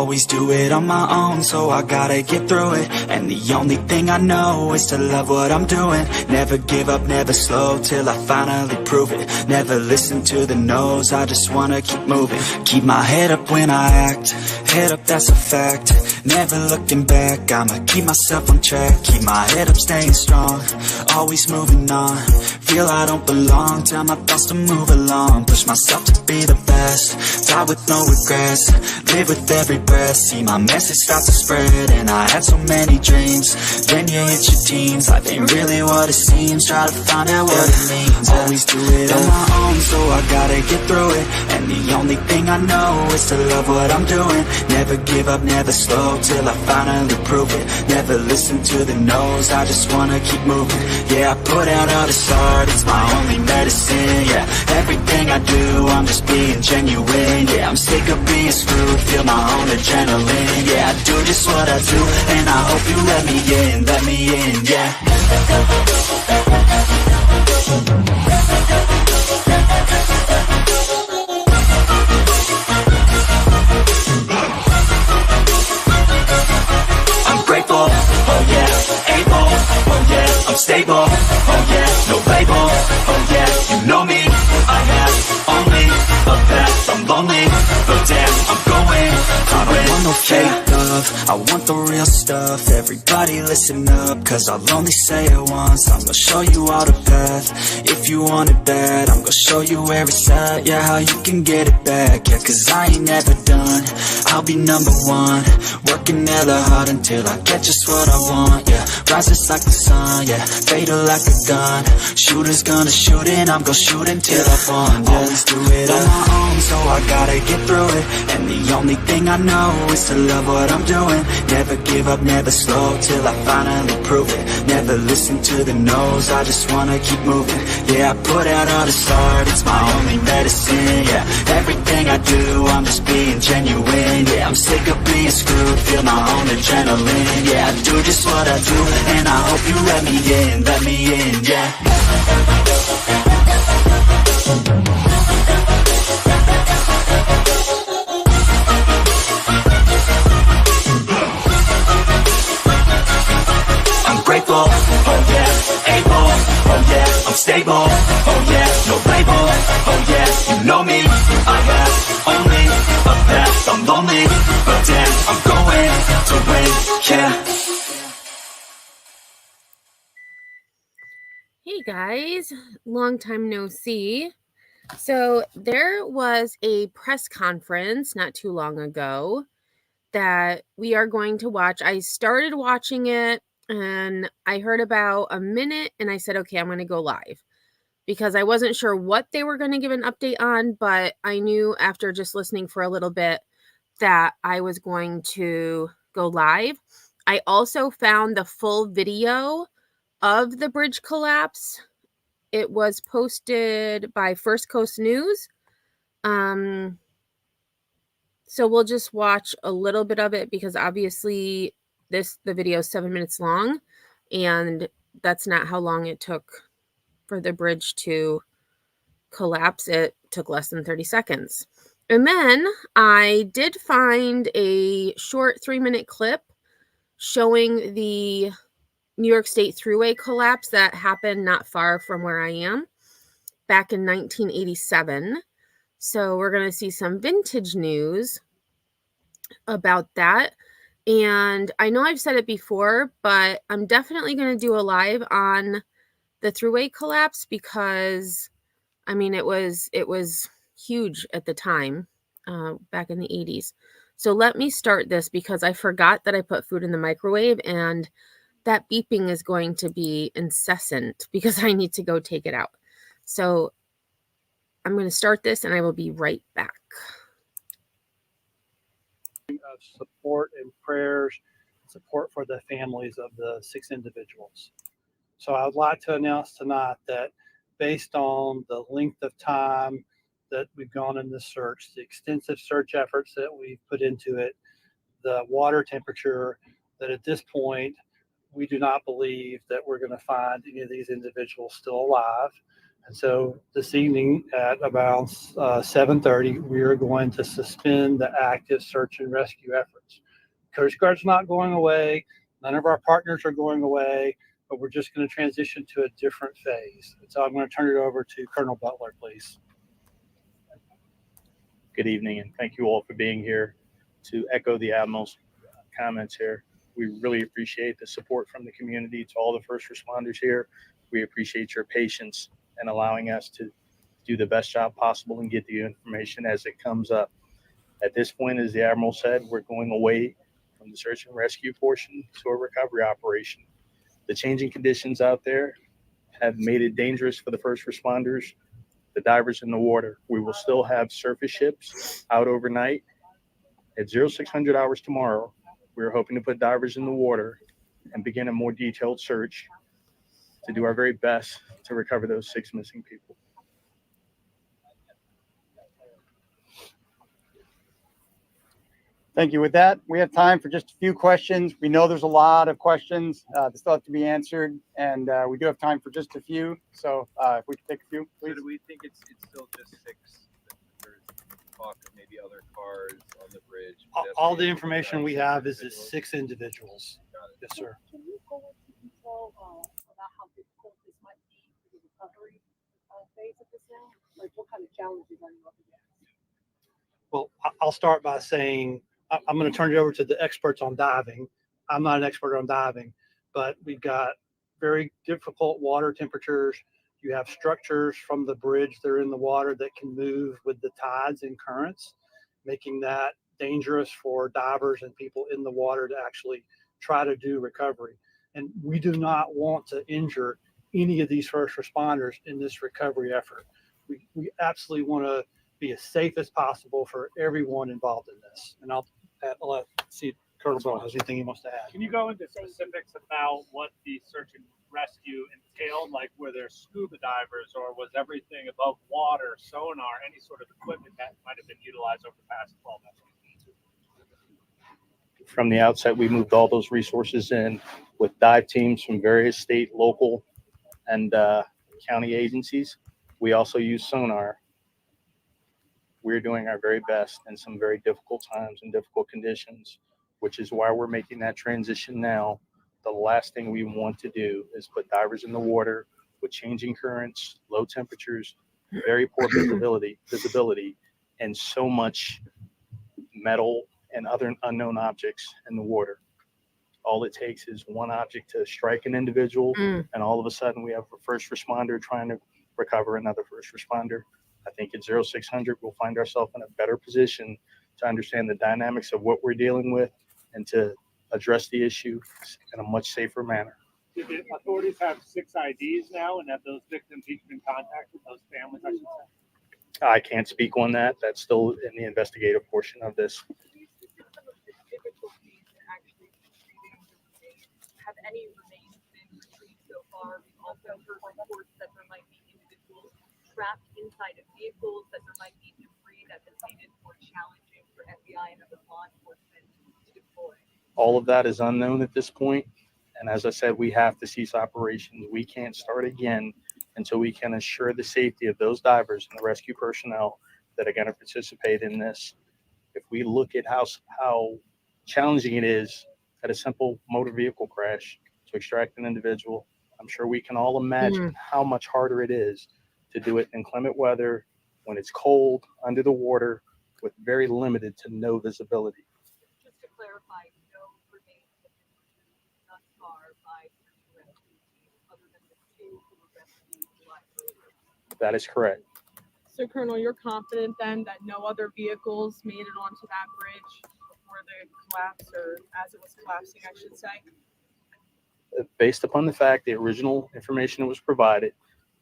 Always do it on my own, so I gotta get through it. And the only thing I know is to love what I'm doing. Never give up, never slow, till I finally prove it. Never listen to the no's, I just wanna keep moving. Keep my head up when I act, head up, that's a fact. Never looking back, I'ma keep myself on track. Keep my head up, staying strong, always moving on. Feel I don't belong, tell my thoughts to move along. Push myself to be the best, die with no regrets. Live with every breath, see my message start to spread. And I had so many dreams, then you hit your teens. Life ain't really what it seems, try to find out what it means. Always do it on my own, so I gotta get through it. And the only thing I know is to love what I'm doing. Never give up, never slow, till I finally prove it. Never listen to the no's, I just wanna keep moving. Yeah, I put out all this art, it's my only medicine. Yeah, everything I do, I'm just being genuine. Yeah, I'm sick of being screwed, feel my own adrenaline. Yeah, I do just what I do, and I hope you let me in, yeah. I'm grateful, oh yeah, able, oh yeah, I'm stable, oh yeah, no label, oh yeah, you know me, I have only a path, I'm lonely, but damn, I'm going to I don't want no fake love, I want the real stuff. Everybody listen up, cause I'll only say it once. I'm gonna show you all the path, if you want it bad. I'm gonna show you where it's at, yeah, how you can get it back. Yeah, cause I ain't never done, I'll be number one. Working hella hard until I get just what I want, yeah. Rises like the sun, yeah, fatal like a gun. Shooters gonna shoot and I'm gonna shoot until I won, yeah. Always do it on my own, so I gotta get through it. And the only thing I know is to love what I'm doing. Never give up, never slow, till I finally prove it. Never listen to the no's, I just wanna keep moving. Yeah, I put out all this art, it's my only medicine. Yeah, everything I do, I'm just being genuine. Yeah, I'm sick of being screwed, feel my own adrenaline. Yeah, I do just what I do, and I hope you let me in, yeah. I'm grateful, oh yeah, able, oh yeah, I'm stable, oh yeah, no label, oh yeah, you know me, I have only a path, I'm lonely, but damn, I'm going to win, yeah. Hey guys, long time no see. So there was a press conference not too long ago that we are going to watch. I started watching it and I heard about a minute and I said, okay, I'm going to go live because I wasn't sure what they were going to give an update on, but I knew after just listening for a little bit that I was going to go live. I also found the full video of the bridge collapse. It was posted by First Coast News. So we'll just watch a little bit of it because obviously the video is 7 minutes long and that's not how long it took for the bridge to collapse. It took less than 30 seconds. And then I did find a short 3-minute clip showing the New York State Thruway collapse that happened not far from where I am back in 1987. So we're going to see some vintage news about that. And I know I've said it before, but I'm definitely going to do a live on the Thruway collapse because, I mean, it was huge at the time, back in the 80s. So let me start this because I forgot that I put food in the microwave and that beeping is going to be incessant because I need to go take it out. So I'm going to start this and I will be right back. Of support and prayers, support for the families of the 6 individuals. So I would like to announce tonight that based on the length of time that we've gone in this search, the extensive search efforts that we've put into it, the water temperature, that at this point, we do not believe that we're going to find any of these individuals still alive. And so this evening at about 7:30, we are going to suspend the active search and rescue efforts. Coast Guard's not going away. None of our partners are going away, but we're just going to transition to a different phase. And so I'm going to turn it over to Colonel Butler, please. Good evening, and thank you all for being here. To echo the Admiral's comments here, we really appreciate the support from the community. To all the first responders here, we appreciate your patience and allowing us to do the best job possible and get the information as it comes up. At this point, as the Admiral said, we're going away from the search and rescue portion to a recovery operation. The changing conditions out there have made it dangerous for the first responders, the divers in the water. We will still have surface ships out overnight. At 0600 hours tomorrow, we're hoping to put divers in the water and begin a more detailed search to do our very best to recover those 6 missing people. Thank you. With that, we have time for just a few questions. We know there's a lot of questions that still have to be answered, and we do have time for just a few. So if we could take a few, please. So do we think it's still just 6? There's talk of maybe other cars on the bridge. All the information we have is 6 individuals. Yes, sir. Can you go into detail about how difficult this might be for the recovery phase of this now? Like, what kind of challenges are you up against? Well, I'll start by saying I'm going to turn it over to the experts on diving. I'm not an expert on diving, but we've got very difficult water temperatures. You have structures from the bridge that are in the water that can move with the tides and currents, making that dangerous for divers and people in the water to actually try to do recovery. And we do not want to injure any of these first responders in this recovery effort. We absolutely want to be as safe as possible for everyone involved in this. And I'll let see if Colonel Bell has anything he wants to add. Can you go into specifics about what the search and rescue entailed? Like, were there scuba divers, or was everything above water, sonar, any sort of equipment that might have been utilized over the past 12 months? From the outset, we moved all those resources in with dive teams from various state, local, and county agencies. We also use sonar. We're doing our very best in some very difficult times and difficult conditions, which is why we're making that transition now. The last thing we want to do is put divers in the water with changing currents, low temperatures, very poor visibility, and so much metal and other unknown objects in the water. All it takes is one object to strike an individual, and all of a sudden we have a first responder trying to recover another first responder. I think at 0600, we'll find ourselves in a better position to understand the dynamics of what we're dealing with and to address the issue in a much safer manner. Did the authorities have 6 IDs now, and have those victims each been contacted, those families, I should say? I can't speak on that. That's still in the investigative portion of this. Have any remains been retrieved so far? We've also heard reports that there might be individuals trapped inside of vehicles, that there might be debris that has made it more challenging for FBI and other law enforcement to deploy. All of that is unknown at this point. And as I said, we have to cease operations. We can't start again until we can assure the safety of those divers and the rescue personnel that are going to participate in this. If we look at how challenging it is at a simple motor vehicle crash to extract an individual, I'm sure we can all imagine how much harder it is to do it in inclement weather, when it's cold, under the water, with very limited to no visibility. Just to clarify, no remains have been retrieved thus far by search and rescue teams other than the 2 who were rescued July 1st. That is correct. So, Colonel, you're confident then that no other vehicles made it onto that bridge before the collapse, or as it was collapsing, I should say? Based upon the fact the original information that was provided,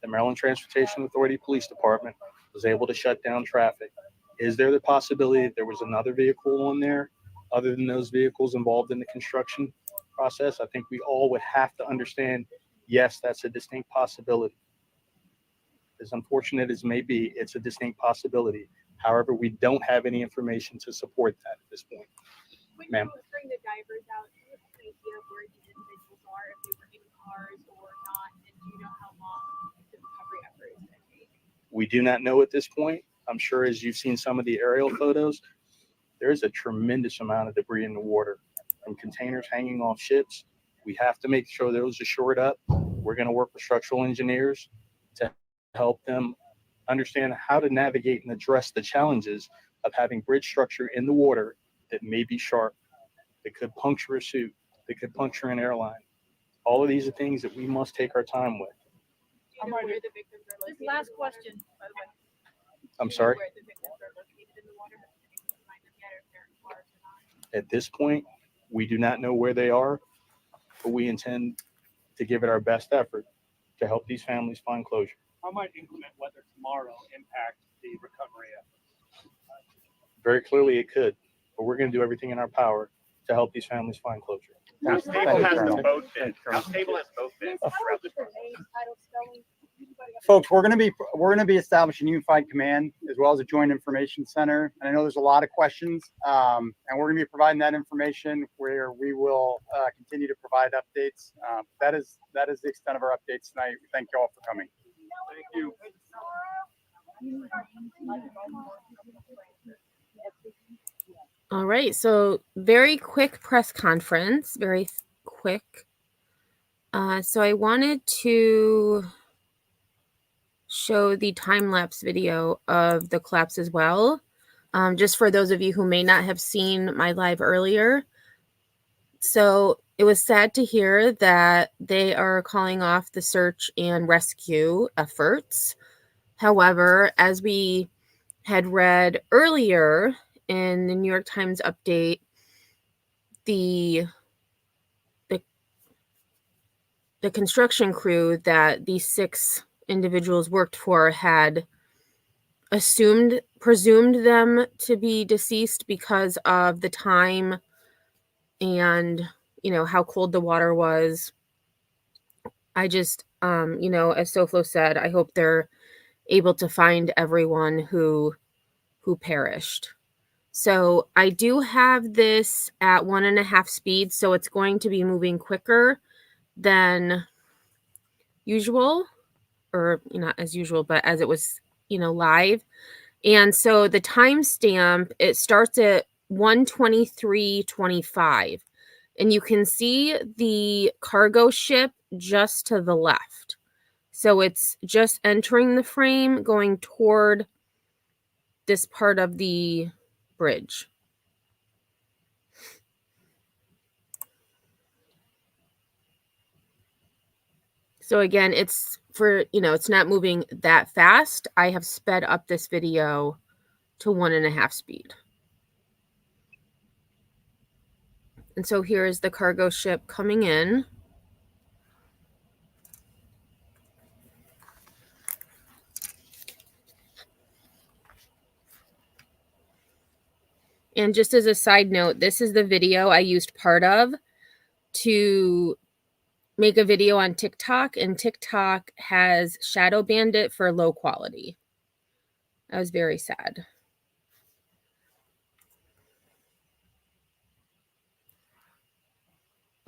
the Maryland Transportation Authority Police Department was able to shut down traffic. Is there the possibility that there was another vehicle on there other than those vehicles involved in the construction process? I think we all would have to understand, yes, that's a distinct possibility. As unfortunate as may be, it's a distinct possibility. However, we don't have any information to support that at this point. When you bring the divers out, do you have an idea of where these individuals are, if they were in cars or not, and do you know how long the recovery effort is going to We do not know at this point. I'm sure as you've seen some of the aerial photos, there's a tremendous amount of debris in the water from containers hanging off ships. We have to make sure those are shored up. We're going to work with structural engineers to help them understand how to navigate and address the challenges of having bridge structure in the water that may be sharp, that could puncture a suit, that could puncture an airline. All of these are things that we must take our time with. Do you know where the victims are located? This last question, by the way. I'm sorry? Where the victims are located in the water? Have you been able to find them yet, or if they're in cars or not? At this point, we do not know where they are, but we intend to give it our best effort to help these families find closure. How might inclement weather tomorrow impact the recovery efforts? Very clearly it could, but we're going to do everything in our power to help these families find closure. How Thank you, stable has the Colonel. boat been? How stable has the boat been throughout this process? Folks, we're going to be establishing a unified command as well as a joint information center. And I know there's a lot of questions, and we're going to be providing that information where we will continue to provide updates. That is the extent of our updates tonight. We thank you all for coming. Thank you. All right, so very quick press conference, very quick. So I wanted to show the time-lapse video of the collapse as well, just for those of you who may not have seen my live earlier. So it was sad to hear that they are calling off the search and rescue efforts. However, as we had read earlier in the New York Times update, the construction crew that these 6 individuals worked for had presumed them to be deceased because of the time and, how cold the water was. I just, as Soflo said, I hope they're able to find everyone who perished. So I do have this at 1.5 speed, so it's going to be moving quicker than usual, or not as usual, but as it was, live. And so the timestamp, it starts at 1:23:25, and you can see the cargo ship just to the left. So it's just entering the frame, going toward this part of the bridge. So again, it's it's not moving that fast. I have sped up this video to 1.5 speed. And so here is the cargo ship coming in. And just as a side note, this is the video I used part of to make a video on TikTok, and TikTok has shadow banned it for low quality. I was very sad.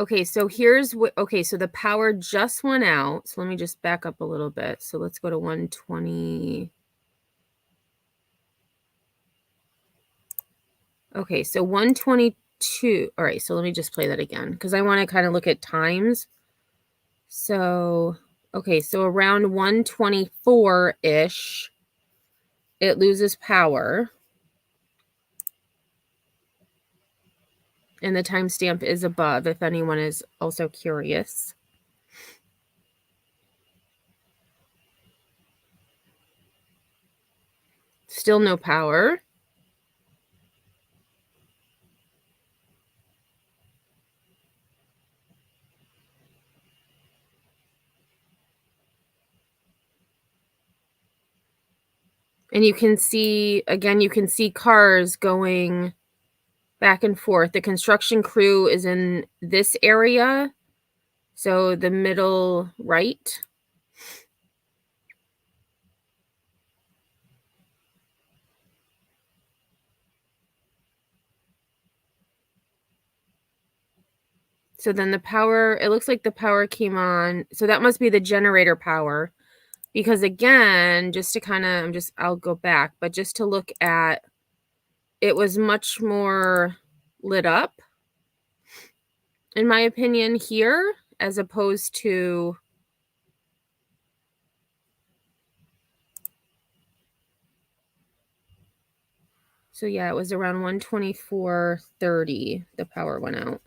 Okay, so here's what, so the power just went out. So let me just back up a little bit. So let's go to 120. Okay, so 122. All right, so let me just play that again because I want to kind of look at times. So, okay, so around 124-ish, it loses power. And the timestamp is above if anyone is also curious. Still no power. And you can see, again, you can see cars going back and forth. The construction crew is in this area. So the middle right. So then the power, it looks like the power came on. So that must be the generator power. Because again, just to kind of, I'll go back, but just to look at, it was much more lit up, in my opinion, here, as opposed to, so yeah, it was around 124.30, the power went out.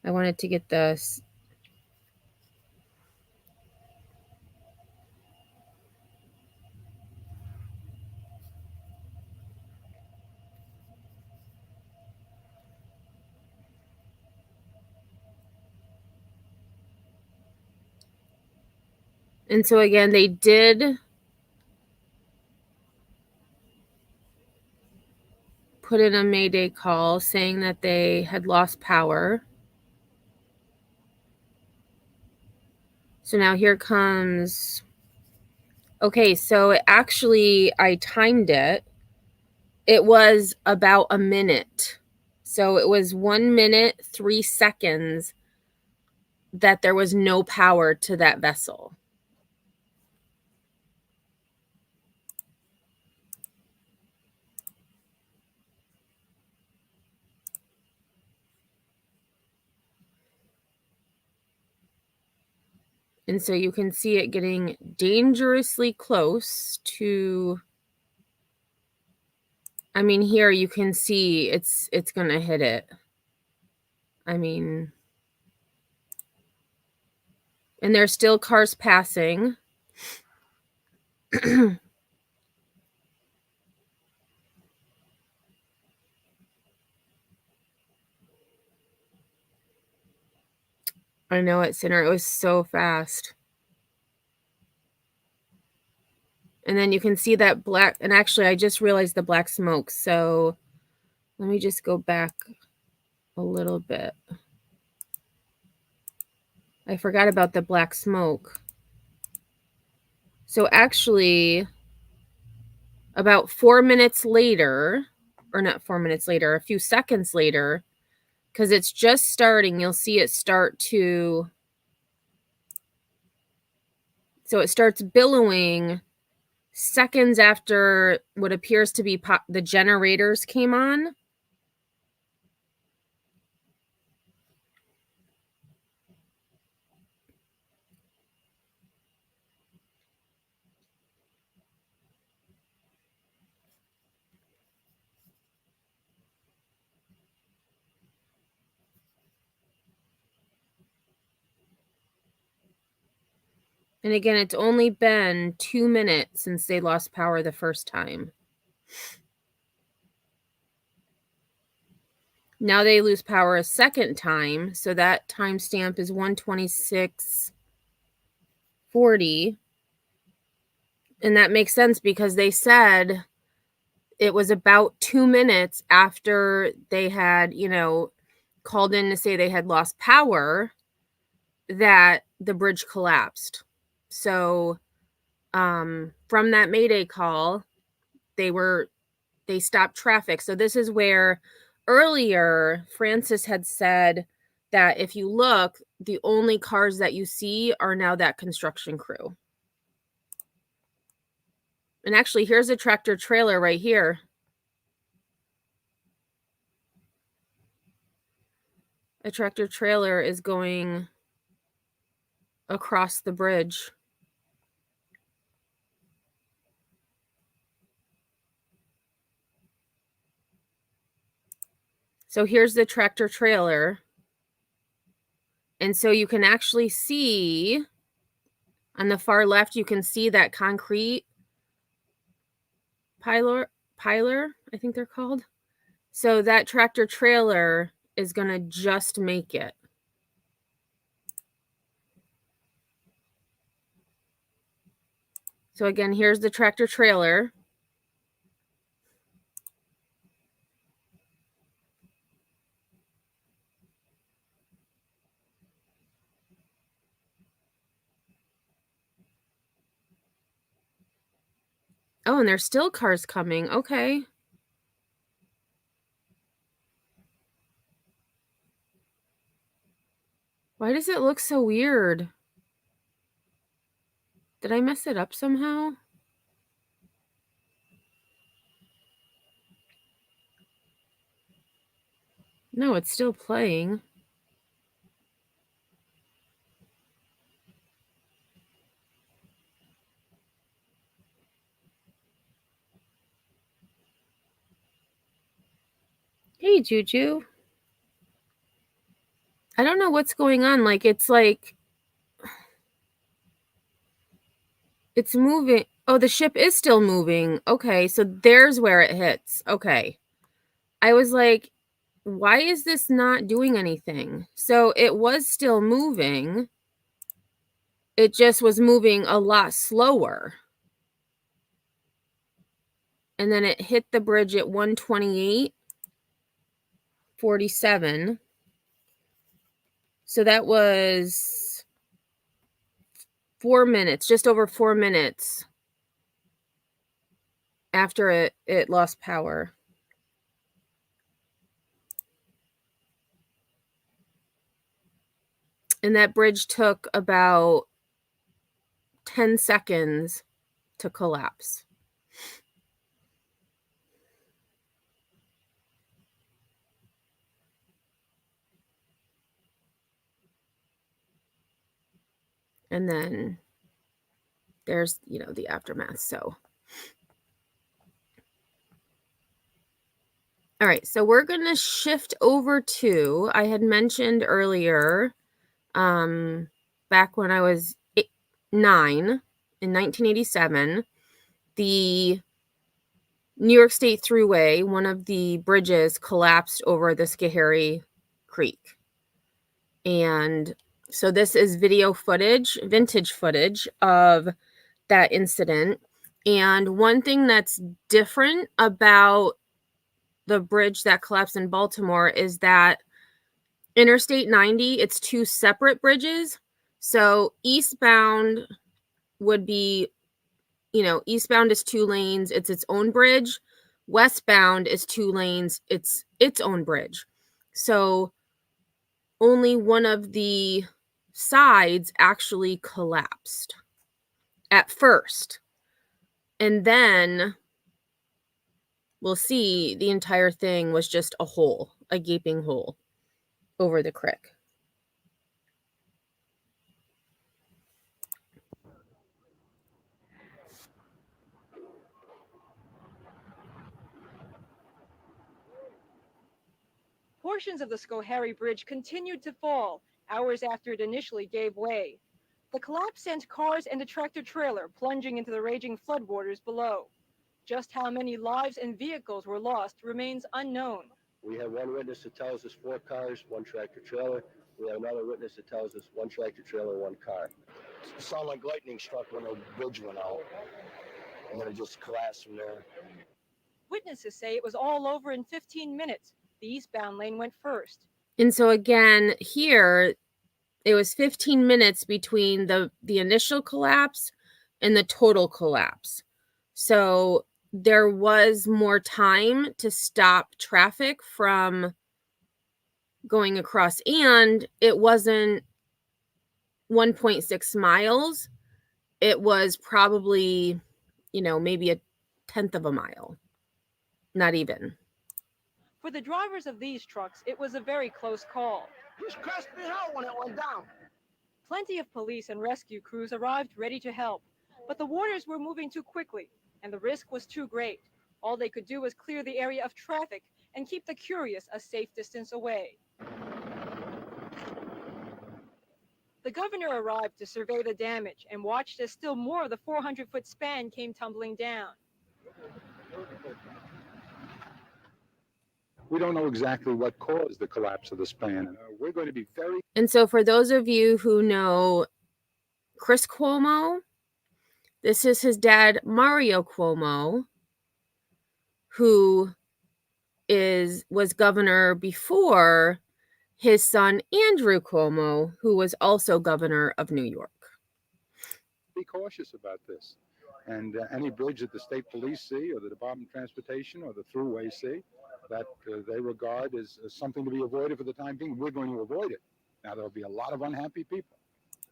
I wanted to get this. And so again, they did put in a Mayday call saying that they had lost power. So now here comes, okay, so actually I timed it. It was about a minute. So it was 1 minute, 3 seconds that there was no power to that vessel. And so you can see it getting dangerously close to, I mean, here you can see it's going to hit it. I mean, and there's still cars passing. I know it, Sinner. It was so fast. And then you can see that black, and actually I just realized the black smoke. So let me just go back a little bit. I forgot about the black smoke. So actually about 4 minutes later, or not 4 minutes later, a few seconds later, because it's just starting, you'll see it start to, so it starts billowing seconds after what appears to be the generators came on. And again, it's only been 2 minutes since they lost power the first time. Now they lose power a second time, so that timestamp is 126.40. And that makes sense because they said it was about 2 minutes after they had, called in to say they had lost power that the bridge collapsed. So from that Mayday call, they stopped traffic. So this is where earlier Francis had said that if you look, the only cars that you see are now that construction crew. And actually, here's a tractor trailer right here. A tractor trailer is going across the bridge. So here's the tractor trailer. And so you can actually see on the far left, you can see that concrete piler, I think they're called. So that tractor trailer is going to just make it. So again, here's the tractor trailer. Oh, and there's still cars coming. Okay. Why does it look so weird? Did I mess it up somehow? No, it's still playing. Hey, Juju. I don't know what's going on. It's moving. Oh, the ship is still moving. Okay, so there's where it hits. Okay. I was like, why is this not doing anything? So it was still moving. It just was moving a lot slower. And then it hit the bridge at 128.47. So that was 4 minutes, just over 4 minutes after it lost power. And that bridge took about 10 seconds to collapse. And then there's, the aftermath. So, all right. So we're going to shift over to, I had mentioned earlier, back when I was 9 in 1987, the New York State Thruway, one of the bridges collapsed over the Schoharie Creek. And so this is video footage, vintage footage of that incident. And one thing that's different about the bridge that collapsed in Baltimore is that Interstate 90, it's 2 separate bridges. So eastbound would be, eastbound is 2 lanes, it's its own bridge. Westbound is 2 lanes, it's its own bridge. So only one of the sides actually collapsed at first. And then we'll see the entire thing was just a hole, a gaping hole over the creek. Portions of the Schoharie Bridge continued to fall hours after it initially gave way. The collapse sent cars and a tractor-trailer plunging into the raging floodwaters below. Just how many lives and vehicles were lost remains unknown. We have one witness that tells us 4 cars, 1 tractor-trailer. We have another witness that tells us 1 tractor-trailer, 1 car. It sounded like lightning struck when the bridge went out, and then it just collapsed from there. Witnesses say it was all over in 15 minutes. The eastbound lane went first. And so again, here, it was 15 minutes between the initial collapse and the total collapse. So there was more time to stop traffic from going across, and it wasn't 1.6 miles. It was probably, maybe a tenth of a mile. Not even. For the drivers of these trucks, it was a very close call. Just crashed me out when it went down. Plenty of police and rescue crews arrived ready to help, but the waters were moving too quickly, and the risk was too great. All they could do was clear the area of traffic and keep the curious a safe distance away. The governor arrived to survey the damage and watched as still more of the 400-foot span came tumbling down. We don't know exactly what caused the collapse of the span. We're going to be very... And so for those of you who know Chris Cuomo, this is his dad, Mario Cuomo, who was governor before his son, Andrew Cuomo, who was also governor of New York. Be cautious about this. And any bridge that the state police see, or the Department of Transportation, or the Thruway see, that they regard as something to be avoided for the time being, we're going to avoid it. Now, there'll be a lot of unhappy people,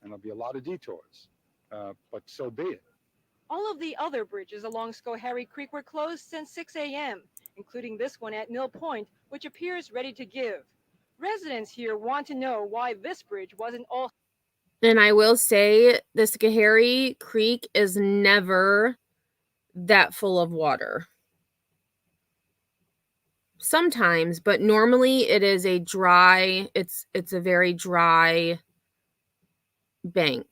and there'll be a lot of detours. but so be it. All of the other bridges along Schoharie Creek were closed since 6 a.m., including this one at Mill Point, which appears ready to give. Residents here want to know why this bridge wasn't all. And I will say the Schoharie Creek is never that full of water. Sometimes, but normally it is a dry, it's a very dry bank.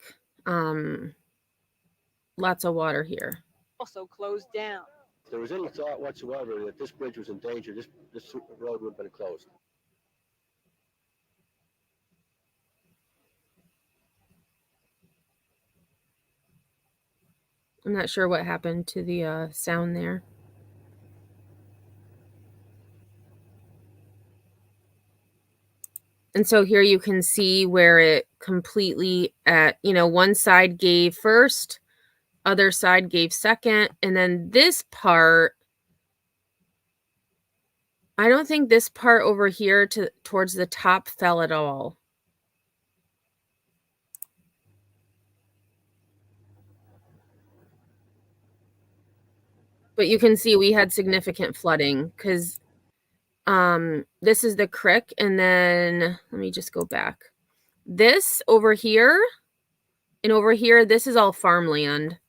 Lots of water here. Also closed down. If there was any thought whatsoever that this bridge was in danger, this road would have been closed. I'm not sure what happened to the sound there. And so here you can see where it completely one side gave first, other side gave second, and then this part, I don't think this part over here towards the top fell at all. But you can see we had significant flooding because this is the creek, and then let me just go back. This over here and over here, this is all farmland.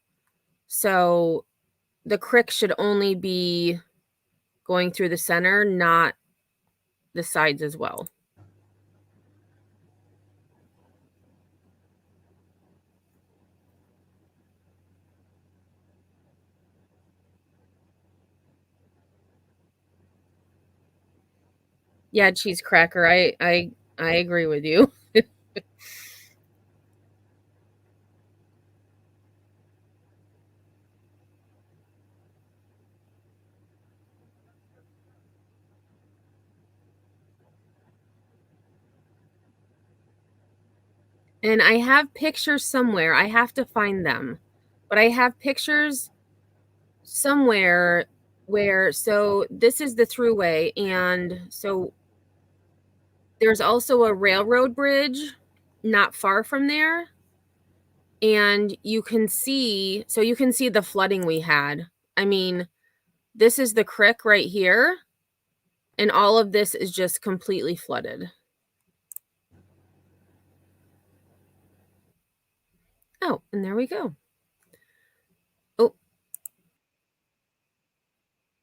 So the creek should only be going through the center, not the sides as well. Yeah, cheese cracker. I agree with you. And I have pictures somewhere. I have to find them. But I have pictures somewhere where, so this is the thruway, and so there's also a railroad bridge not far from there. And you can see the flooding we had. I mean, this is the creek right here, and all of this is just completely flooded. Oh, and there we go. Oh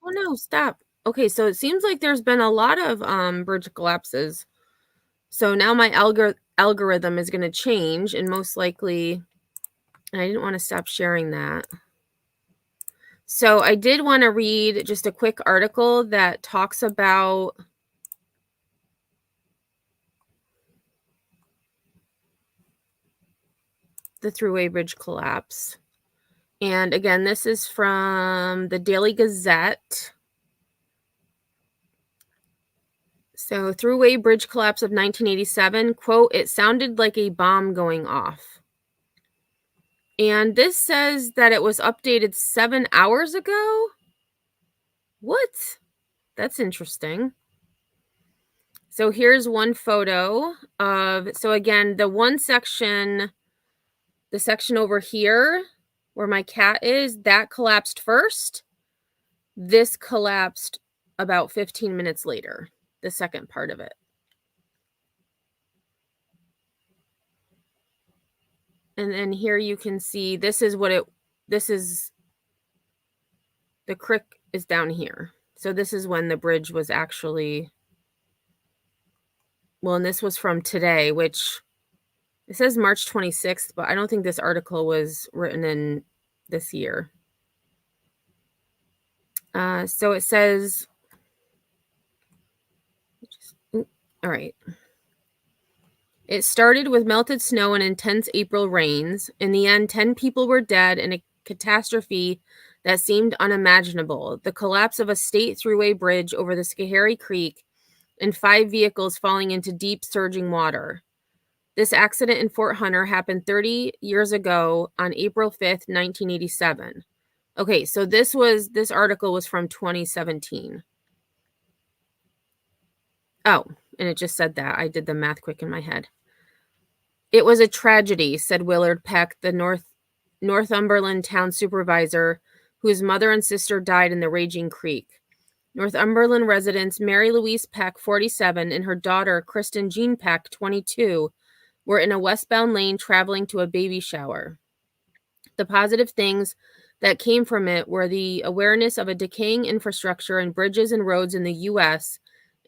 no, stop. Okay, so it seems like there's been a lot of bridge collapses. So now my algorithm is going to change, and most likely, I didn't want to stop sharing that. So I did want to read just a quick article that talks about the Thruway Bridge collapse. And again, this is from the Daily Gazette. So, Thruway Bridge collapse of 1987, quote, "It sounded like a bomb going off." And this says that it was updated 7 hours ago? What? That's interesting. So here's one photo of, so again, the section over here where my cat is, that collapsed first. This collapsed about 15 minutes later, the second part of it. And then here you can see, the creek is down here. So this is when the bridge was actually, well, and this was from today, which it says March 26th, but I don't think this article was written in this year. So it says, all right. It started with melted snow and intense April rains. In the end, 10 people were dead in a catastrophe that seemed unimaginable. The collapse of a state thruway bridge over the Schoharie Creek and 5 vehicles falling into deep, surging water. This accident in Fort Hunter happened 30 years ago on April 5th, 1987. Okay, so this article was from 2017. Oh, and it just said that. I did the math quick in my head. It was a tragedy, said Willard Peck, the Northumberland town supervisor, whose mother and sister died in the raging creek. Northumberland residents Mary Louise Peck, 47, and her daughter, Kristen Jean Peck, 22, were in a westbound lane traveling to a baby shower. The positive things that came from it were the awareness of a decaying infrastructure and bridges and roads in the U.S.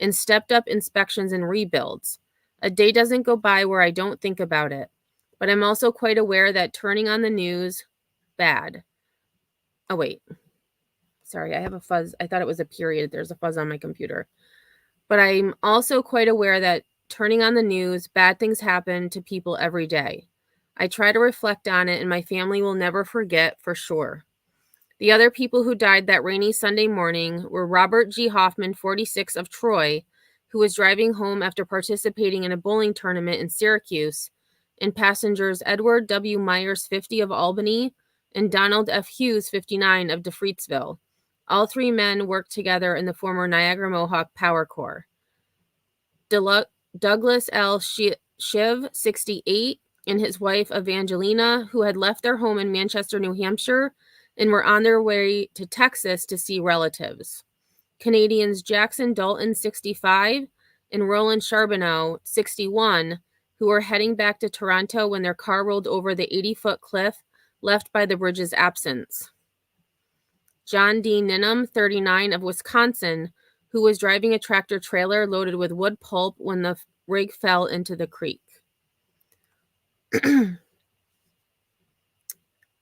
and stepped up inspections and rebuilds. A day doesn't go by where I don't think about it, but I'm also quite aware that turning on the news, bad. Oh, wait. Sorry, I have a fuzz. I thought it was a period. There's a fuzz on my computer. But I'm also quite aware that turning on the news, bad things happen to people every day. I try to reflect on it, and my family will never forget for sure. The other people who died that rainy Sunday morning were Robert G. Hoffman, 46, of Troy, who was driving home after participating in a bowling tournament in Syracuse, and passengers Edward W. Myers, 50, of Albany, and Donald F. Hughes, 59, of DeFreetzville. All three men worked together in the former Niagara Mohawk Power Corps. Douglas L. Shiv, 68, and his wife Evangelina, who had left their home in Manchester, New Hampshire, and were on their way to Texas to see relatives. Canadians Jackson Dalton, 65, and Roland Charbonneau, 61, who were heading back to Toronto when their car rolled over the 80-foot cliff left by the bridge's absence. John D. Ninham, 39, of Wisconsin, who was driving a tractor trailer loaded with wood pulp when the rig fell into the creek. The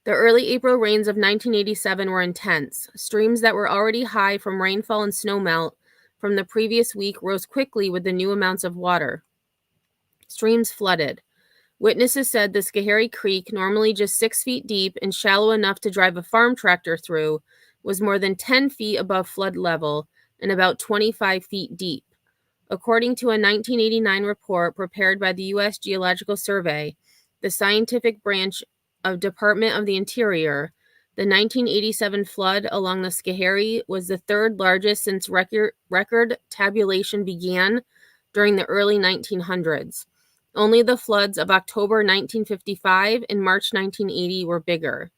early April rains of 1987 were intense. Streams that were already high from rainfall and snowmelt from the previous week rose quickly with the new amounts of water. Streams flooded. Witnesses said the Schoharie Creek, normally just 6 feet deep and shallow enough to drive a farm tractor through, was more than 10 feet above flood level and about 25 feet deep. According to a 1989 report prepared by the U.S. Geological Survey, the scientific branch of Department of the Interior, the 1987 flood along the Schoharie was the third largest since record tabulation began during the early 1900s. Only the floods of October 1955 and March 1980 were bigger.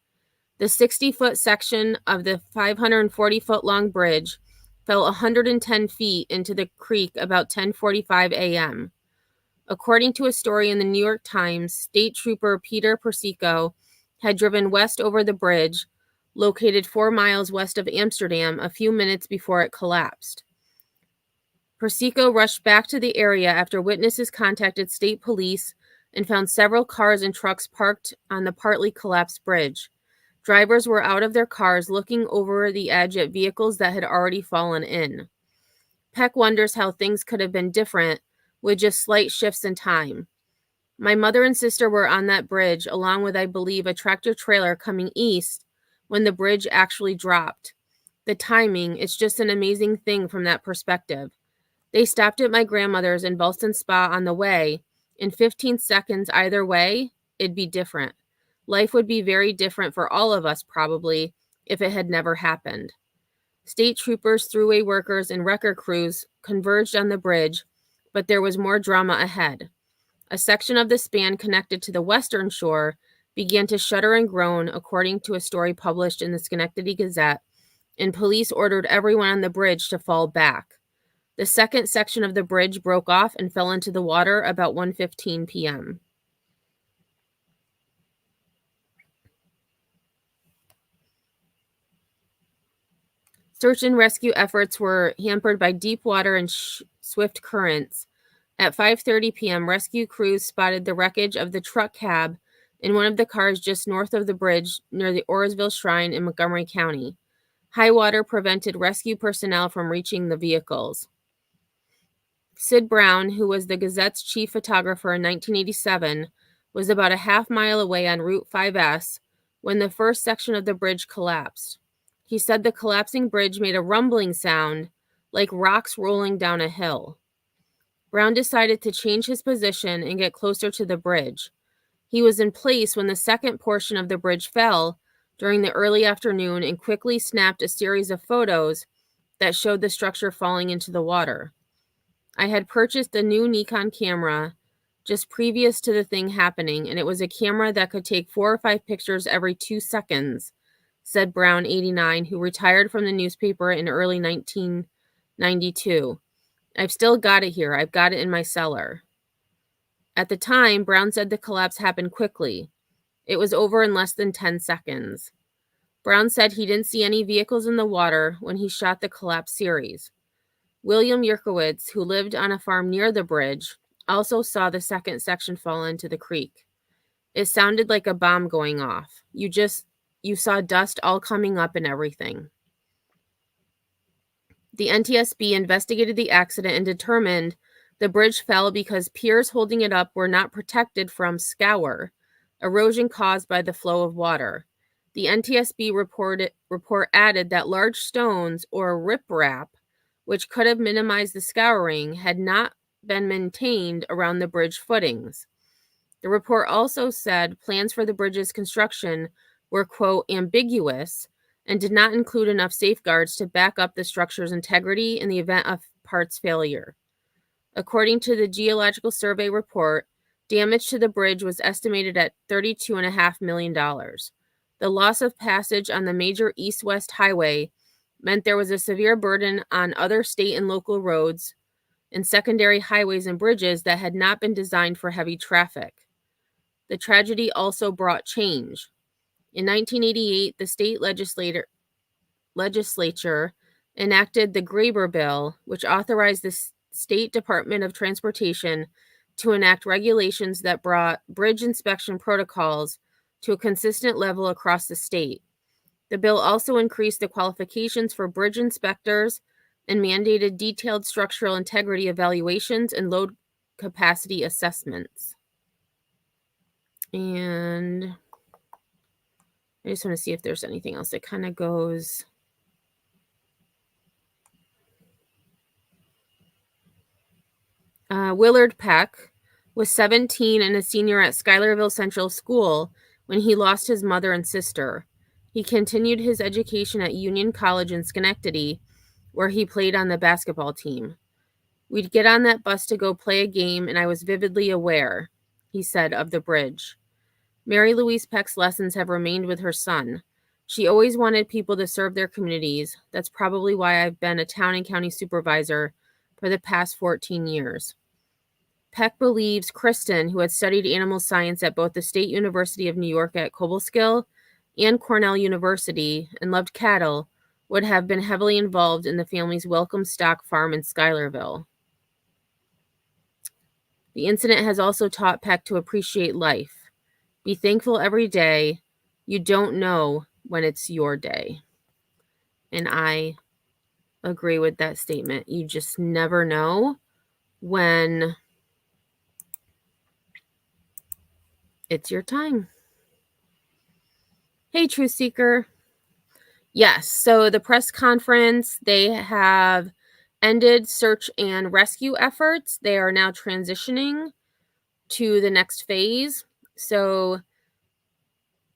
The 60-foot section of the 540-foot-long bridge fell 110 feet into the creek about 10:45 a.m. According to a story in the New York Times, State Trooper Peter Persico had driven west over the bridge, located 4 miles west of Amsterdam, a few minutes before it collapsed. Persico rushed back to the area after witnesses contacted state police and found several cars and trucks parked on the partly collapsed bridge. Drivers were out of their cars looking over the edge at vehicles that had already fallen in. Peck wonders how things could have been different with just slight shifts in time. My mother and sister were on that bridge, along with, I believe, a tractor trailer coming east when the bridge actually dropped. The timing, it's just an amazing thing from that perspective. They stopped at my grandmother's in Ballston Spa on the way. In 15 seconds either way, it'd be different. Life would be very different for all of us, probably, if it had never happened. State troopers, thruway workers, and wrecker crews converged on the bridge, but there was more drama ahead. A section of the span connected to the western shore began to shudder and groan, according to a story published in the Schenectady Gazette, and police ordered everyone on the bridge to fall back. The second section of the bridge broke off and fell into the water about 1:15 p.m. Search and rescue efforts were hampered by deep water and swift currents. At 5:30 p.m., rescue crews spotted the wreckage of the truck cab in one of the cars just north of the bridge near the Oresville Shrine in Montgomery County. High water prevented rescue personnel from reaching the vehicles. Sid Brown, who was the Gazette's chief photographer in 1987, was about a half mile away on Route 5S when the first section of the bridge collapsed. He said the collapsing bridge made a rumbling sound like rocks rolling down a hill. Brown decided to change his position and get closer to the bridge. He was in place when the second portion of the bridge fell during the early afternoon and quickly snapped a series of photos that showed the structure falling into the water. I had purchased a new Nikon camera just previous to the thing happening, and it was a camera that could take 4 or 5 pictures every 2 seconds, said Brown, 89, who retired from the newspaper in early 1992. I've still got it here. I've got it in my cellar. At the time, Brown said the collapse happened quickly. It was over in less than 10 seconds. Brown said he didn't see any vehicles in the water when he shot the collapse series. William Yerkowitz, who lived on a farm near the bridge, also saw the second section fall into the creek. It sounded like a bomb going off. You saw dust all coming up and everything. The NTSB investigated the accident and determined the bridge fell because piers holding it up were not protected from scour, erosion caused by the flow of water. The NTSB report added that large stones or riprap, which could have minimized the scouring, had not been maintained around the bridge footings. The report also said plans for the bridge's construction were, quote, ambiguous and did not include enough safeguards to back up the structure's integrity in the event of parts failure. According to the Geological Survey report, damage to the bridge was estimated at $32.5 million. The loss of passage on the major east-west highway meant there was a severe burden on other state and local roads and secondary highways and bridges that had not been designed for heavy traffic. The tragedy also brought change. In 1988, the state legislature enacted the Graber Bill, which authorized the State Department of Transportation to enact regulations that brought bridge inspection protocols to a consistent level across the state. The bill also increased the qualifications for bridge inspectors and mandated detailed structural integrity evaluations and load capacity assessments. And I just want to see if there's anything else that kind of goes. Willard Peck was 17 and a senior at Schuylerville Central School when he lost his mother and sister. He continued his education at Union College in Schenectady, where he played on the basketball team. We'd get on that bus to go play a game, and I was vividly aware, he said, of the bridge. Mary Louise Peck's lessons have remained with her son. She always wanted people to serve their communities. That's probably why I've been a town and county supervisor for the past 14 years. Peck believes Kristen, who had studied animal science at both the State University of New York at Cobleskill and Cornell University and loved cattle, would have been heavily involved in the family's Welcome Stock Farm in Schuylerville. The incident has also taught Peck to appreciate life. Be thankful every day. You don't know when it's your day. And I agree with that statement. You just never know when it's your time. Hey, Truth Seeker. Yes, so the press conference, they have ended search and rescue efforts. They are now transitioning to the next phase. So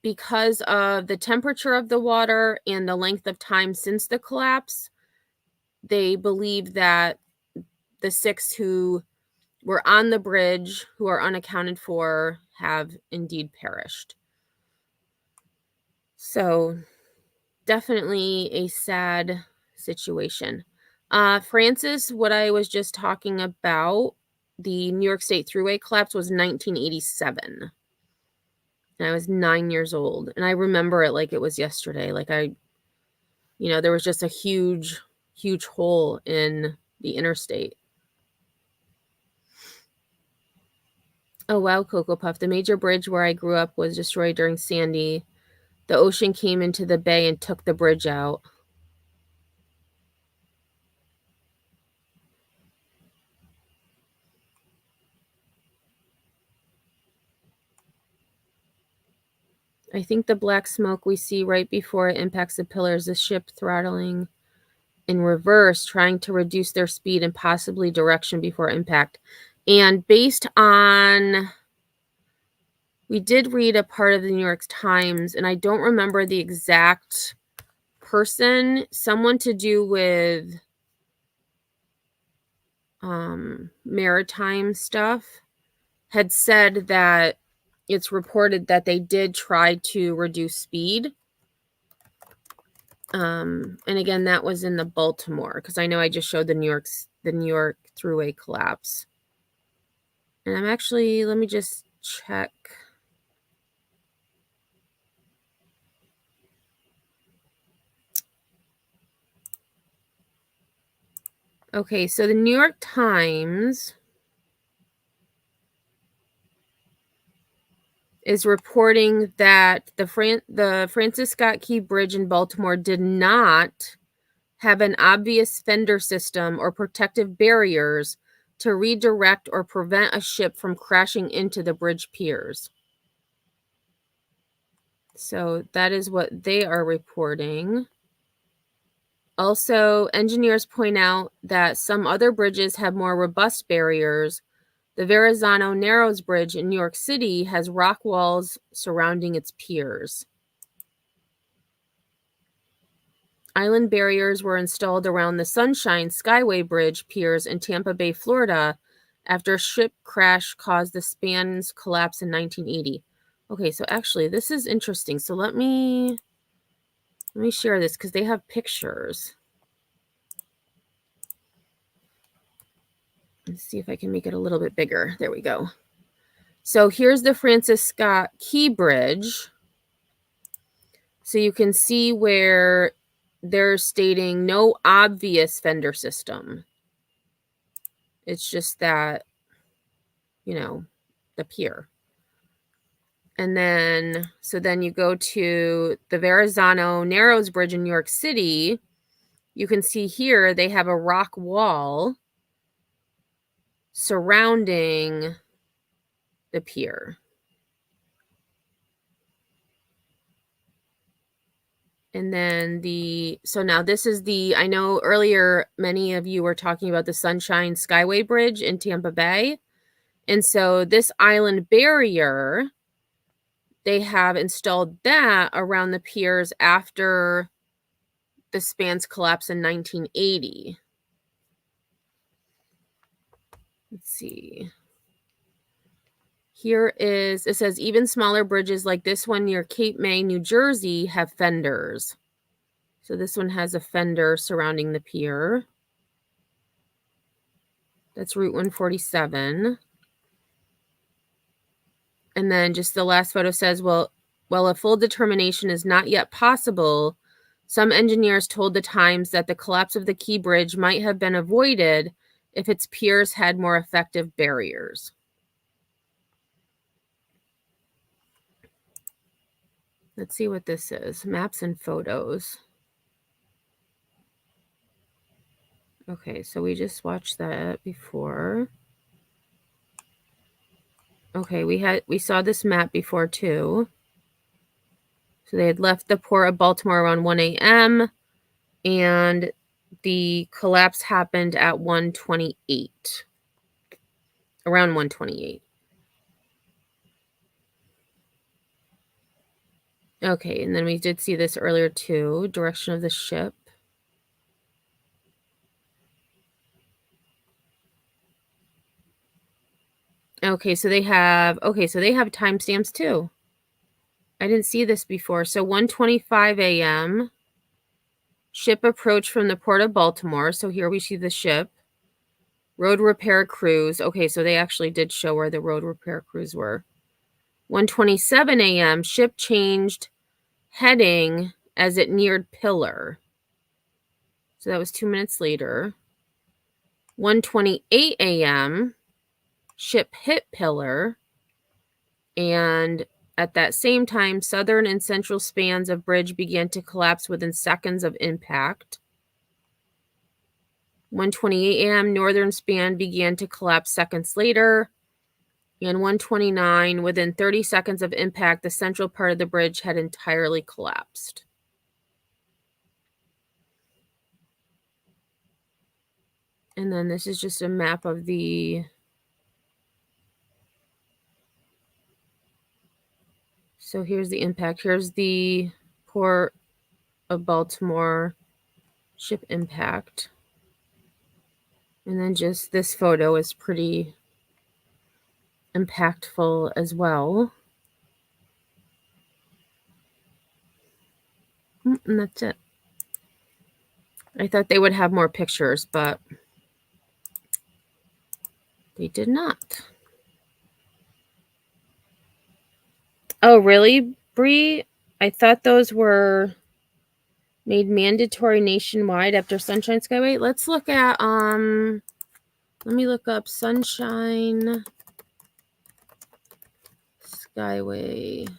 because of the temperature of the water and the length of time since the collapse, they believe that the 6 who were on the bridge, who are unaccounted for, have indeed perished. So definitely a sad situation. Francis, what I was just talking about, the New York State Thruway collapse was 1987. And I was 9 years old. And I remember it like it was yesterday. Like there was just a huge, huge hole in the interstate. Oh, wow, Cocoa Puff. The major bridge where I grew up was destroyed during Sandy. The ocean came into the bay and took the bridge out. I think the black smoke we see right before it impacts the pillars, the ship throttling in reverse, trying to reduce their speed and possibly direction before impact. And based on, we did read a part of the New York Times, and I don't remember the exact person, someone to do with maritime stuff. had said that it's reported that they did try to reduce speed. And again, that was in the Baltimore, because I know I just showed the New York thruway collapse. And I'm actually, let me just check. Okay, so the New York Times is reporting that the Francis Scott Key Bridge in Baltimore did not have an obvious fender system or protective barriers to redirect or prevent a ship from crashing into the bridge piers. So that is what they are reporting. Also, engineers point out that some other bridges have more robust barriers. The Verrazano Narrows Bridge in New York City has rock walls surrounding its piers. Island barriers were installed around the Sunshine Skyway Bridge piers in Tampa Bay, Florida, after a ship crash caused the span's collapse in 1980. Okay, so actually, this is interesting. So let me share this because they have pictures. Let's see if I can make it a little bit bigger. There we go. So here's the Francis Scott Key Bridge. So you can see where they're stating no obvious fender system. It's just that, the pier. And then, so then you go to the Verrazano Narrows Bridge in New York City. You can see here they have a rock wall surrounding the pier. And then so now this is I know earlier many of you were talking about the Sunshine Skyway Bridge in Tampa Bay. And so this island barrier, they have installed that around the piers after the span's collapse in 1980. Let's see. It says even smaller bridges like this one near Cape May, New Jersey have fenders. So this one has a fender surrounding the pier. That's Route 147. And then just the last photo says, well, a full determination is not yet possible, some engineers told the Times that the collapse of the Key Bridge might have been avoided if its piers had more effective barriers. Let's see what this is. Maps and photos. Okay, so we just watched that before. Okay, we saw this map before too. So they had left the port of Baltimore around 1 a.m. and the collapse happened at 1:28. Around 1:28. Okay, and then we did see this earlier too. Direction of the ship. Okay, so they have timestamps too. I didn't see this before. So 1:25 a.m. ship approached from the port of Baltimore. So here we see the ship. Road repair crews. Okay, so they actually did show where the road repair crews were. 1:27 a.m. ship changed heading as it neared Pillar. So that was 2 minutes later. 1:28 a.m. ship hit Pillar, and at that same time, southern and central spans of bridge began to collapse within seconds of impact. 1:28 a.m. northern span began to collapse seconds later, and 1:29 within 30 seconds of impact, the central part of the bridge had entirely collapsed. And then this is just a map of so here's the impact. Here's the port of Baltimore ship impact. And then just this photo is pretty impactful as well. And that's it. I thought they would have more pictures, but they did not. Oh, really, Bree? I thought those were made mandatory nationwide after Sunshine Skyway. Let's look at let me look up Sunshine Skyway.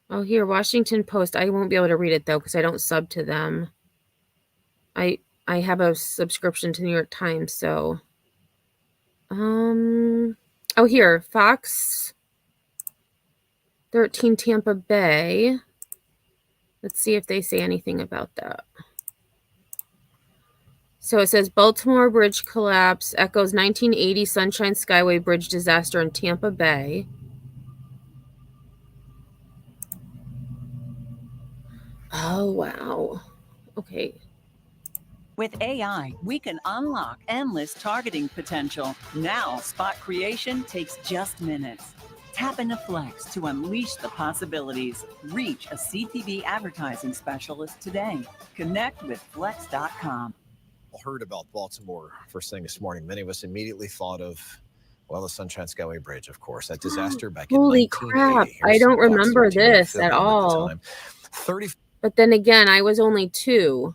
Oh, here, Washington Post. I won't be able to read it though because I don't sub to them. I have a subscription to New York Times, so oh, here, Fox 13 Tampa Bay. Let's see if they say anything about that. So it says Baltimore Bridge collapse echoes 1980 Sunshine Skyway Bridge disaster in Tampa Bay. Oh, wow. Okay. With AI, we can unlock endless targeting potential. Now, spot creation takes just minutes. Tap into Flex to unleash the possibilities. Reach a CTV advertising specialist today. Connect with Flex.com. Heard about Baltimore first thing this morning. Many of us immediately thought of, well, the Sunshine Skyway Bridge, of course. That disaster back in 1980. Crap. Here's I don't some Fox remember 13 this film at the all. time. 30 But then again, I was only 2.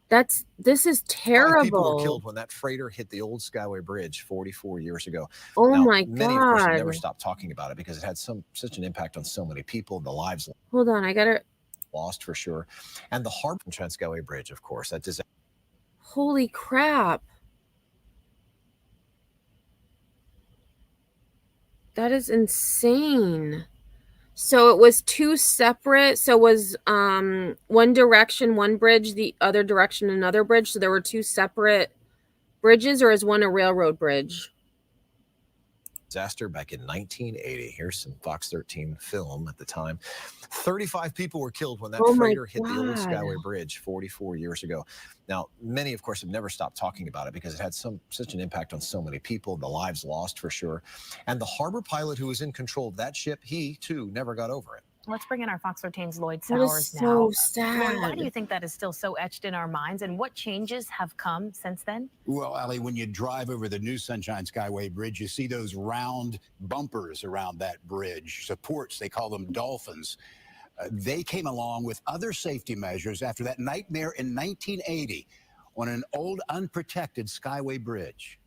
This is terrible. 5 people were killed when that freighter hit the old Skyway Bridge 44 years ago. Oh now, my many, of course, have God. never stopped talking about it because it had such an impact on so many people, the lives Hold on, I gotta. lost for sure. And the Harbor Skyway Bridge, of course, that disaster. Holy crap. That is insane. So it was 2 separate. So it was one direction, one bridge, the other direction, another bridge. So there were 2 separate bridges, or is one a railroad bridge? Disaster back in 1980. Here's some Fox 13 film at the time. 35 people were killed when that freighter hit the old Skyway Bridge 44 years ago. Now, many, of course, have never stopped talking about it because it had such an impact on so many people, the lives lost for sure. And the harbor pilot who was in control of that ship, he too never got over it. Let's bring in our Fox 13's Lloyd That is Sowers so now. sad. Lloyd, why do you think that is still so etched in our minds, and what changes have come since then? Well, Ali, when you drive over the new Sunshine Skyway Bridge, you see those round bumpers around that bridge, supports, they call them dolphins. They came along with other safety measures after that nightmare in 1980 on an old unprotected Skyway Bridge.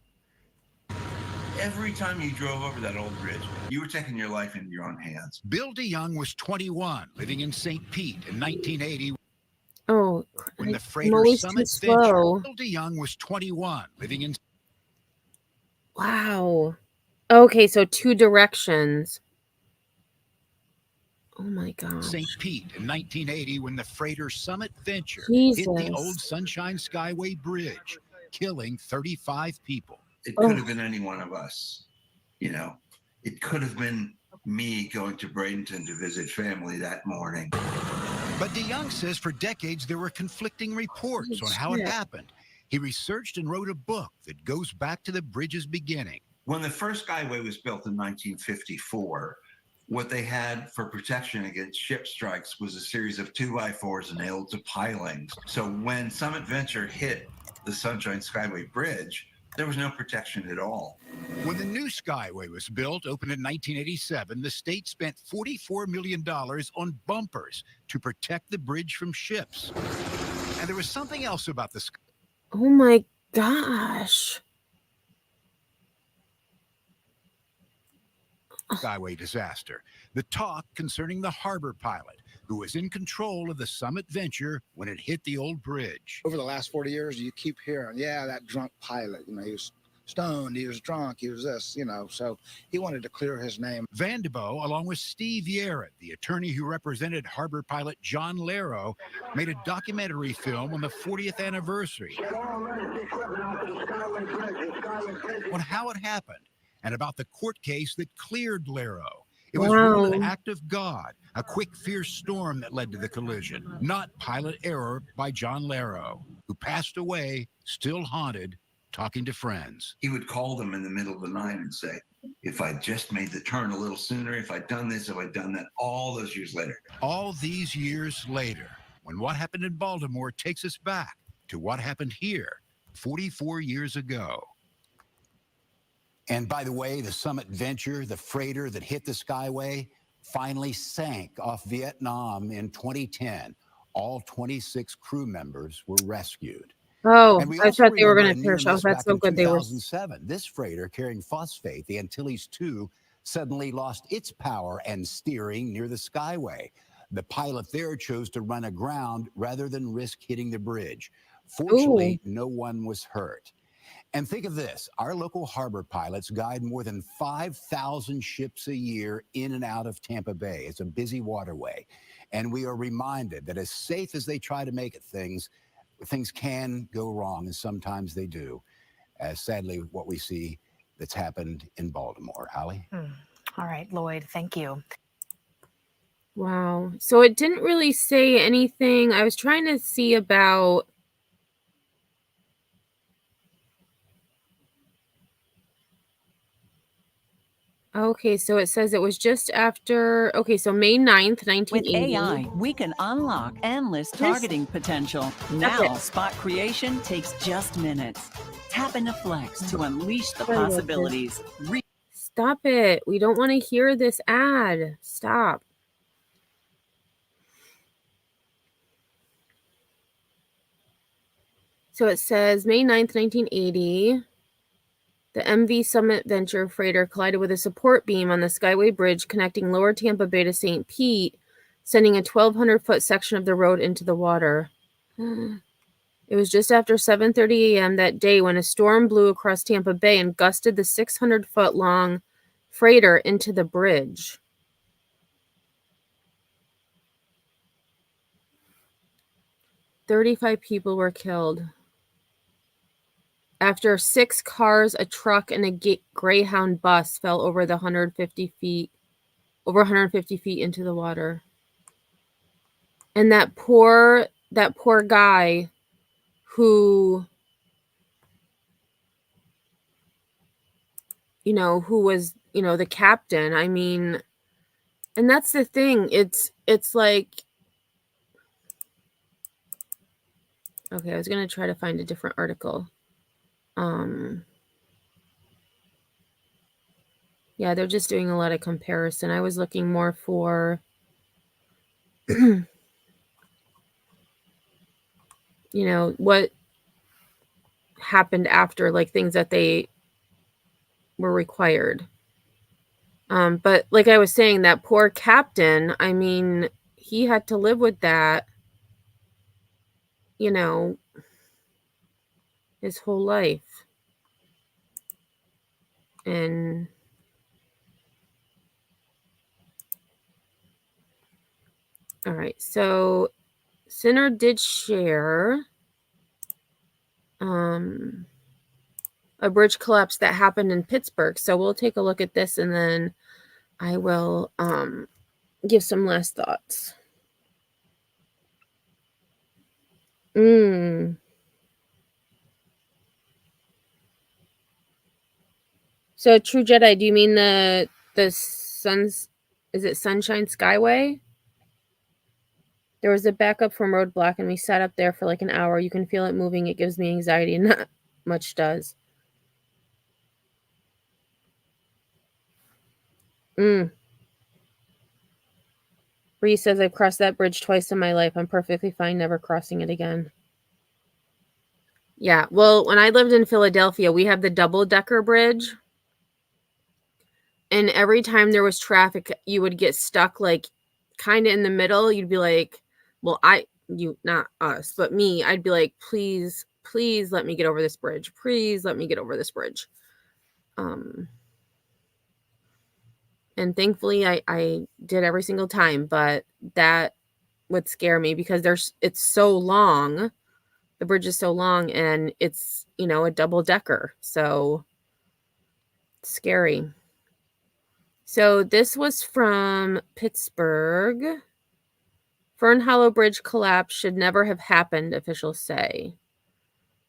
Every time you drove over that old bridge, you were taking your life into your own hands. Bill DeYoung was 21, living in St. Pete in 1980. Oh, when the I'm freighter always Summit too Venture, slow. Bill DeYoung was 21, living in. Wow. Okay, so 2 directions. Oh my God. St. Pete in 1980 when the freighter Summit Venture hit the old Jesus. Sunshine Skyway Bridge, killing 35 people. It could have been any one of us, you know. It could have been me going to Bradenton to visit family that morning. But DeYoung says for decades there were conflicting reports on how it happened. He researched and wrote a book that goes back to the bridge's beginning. When the first Skyway was built in 1954, what they had for protection against ship strikes was a series of 2x4s nailed to pilings. So when Summit Venture hit the Sunshine Skyway Bridge, there was no protection at all. When the new Skyway was built, opened in 1987, the state spent $44 million on bumpers to protect the bridge from ships. And there was something else about the Oh my gosh. Skyway disaster. The talk concerning the harbor pilot who was in control of the Summit Venture when it hit the old bridge. Over the last 40 years, you keep hearing, yeah, that drunk pilot, you know, he was stoned, he was drunk, he was this, you know, so he wanted to clear his name. Vanderbo, along with Steve Yarrett, the attorney who represented harbor pilot John Laro, made a documentary film on the 40th anniversary on how it happened and about the court case that cleared Laro. It was ruled an act of God, a quick, fierce storm that led to the collision, not pilot error by John Larrow, who passed away, still haunted, talking to friends. He would call them in the middle of the night and say, if I just made the turn a little sooner, if I'd done this, if I'd done that, all those years later. All these years later, when what happened in Baltimore takes us back to what happened here 44 years ago. And by the way, the Summit Venture, the freighter that hit the Skyway, finally sank off Vietnam in 2010. All 26 crew members were rescued. Oh, And we I also thought they were remember going a to perish. Oh, near-miss that's back so in good. They were. 2007. This freighter carrying phosphate, the Antilles II, suddenly lost its power and steering near the Skyway. The pilot there chose to run aground rather than risk hitting the bridge. Fortunately, no one was hurt. And think of this, our local harbor pilots guide more than 5,000 ships a year in and out of Tampa Bay. It's a busy waterway. And we are reminded that as safe as they try to make it, things can go wrong, and sometimes they do. As sadly, what we see that's happened in Baltimore. Allie? All right, Lloyd, thank you. Wow. So it didn't really say anything. I was trying to see about. Okay, so it says it was just after. Okay, so May 9th, 1980. With AI, we can unlock endless targeting potential. Now, spot creation takes just minutes. Tap into Flex to unleash the possibilities. Stop it. We don't want to hear this ad. Stop. So it says May 9th, 1980. The MV Summit Venture freighter collided with a support beam on the Skyway Bridge connecting lower Tampa Bay to St. Pete, sending a 1,200-foot section of the road into the water. It was just after 7:30 a.m. that day when a storm blew across Tampa Bay and gusted the 600-foot-long freighter into the bridge. "35 people were killed after 6 cars, a truck, and a Greyhound bus fell over the 150 feet into the water. And that poor guy who was, the captain. I mean, and that's the thing. It's like, okay, I was going to try to find a different article. Yeah, they're just doing a lot of comparison. I was looking more for, what happened after, like things that they were required. But like I was saying, that poor captain, I mean, he had to live with that, his whole life. And all right, so Sinner did share a bridge collapse that happened in Pittsburgh. So we'll take a look at this and then I will give some last thoughts. So True Jedi, do you mean the Sunshine Skyway? There was a backup from Roadblock and we sat up there for like an hour. You can feel it moving. It gives me anxiety and not much does. Bree says, I've crossed that bridge twice in my life. I'm perfectly fine never crossing it again. Yeah, well, when I lived in Philadelphia, we had the double-decker bridge. And every time there was traffic, you would get stuck, like, kind of in the middle. You'd be like, well, not us, but me. I'd be like, please, please let me get over this bridge. Please let me get over this bridge. And thankfully, I did every single time. But that would scare me because it's so long. The bridge is so long and it's, a double decker. So scary. So this was from Pittsburgh. Fern Hollow Bridge collapse should never have happened, officials say.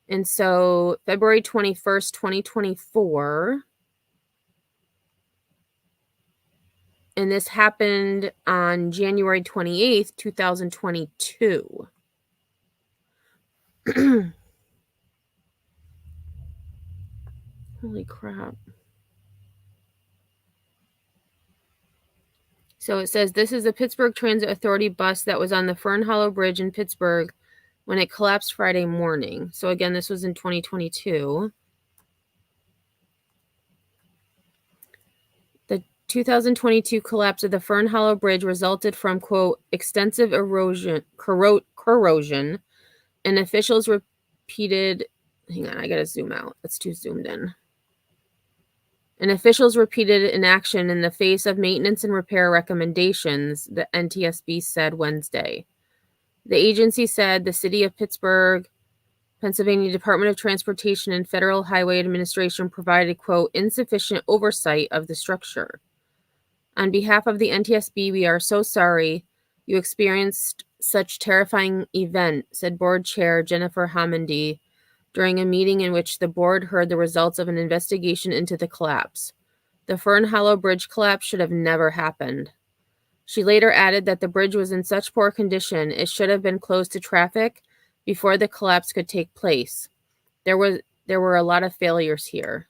And so February 21st, 2024. And this happened on January 28th, 2022. Holy crap. So it says, this is the Pittsburgh Transit Authority bus that was on the Fern Hollow Bridge in Pittsburgh when it collapsed Friday morning. So again, this was in 2022. The 2022 collapse of the Fern Hollow Bridge resulted from, quote, extensive corrosion, and officials repeated, hang on, I gotta zoom out. That's too zoomed in. And officials repeated inaction in the face of maintenance and repair recommendations, the NTSB said Wednesday. The agency said the city of Pittsburgh, Pennsylvania Department of Transportation and Federal Highway Administration provided, quote, insufficient oversight of the structure. On behalf of the NTSB, we are so sorry you experienced such terrifying event, said board chair Jennifer Hamondy during a meeting in which the board heard the results of an investigation into the collapse. The Fern Hollow Bridge collapse should have never happened. She later added that the bridge was in such poor condition it should have been closed to traffic before the collapse could take place. There were a lot of failures here.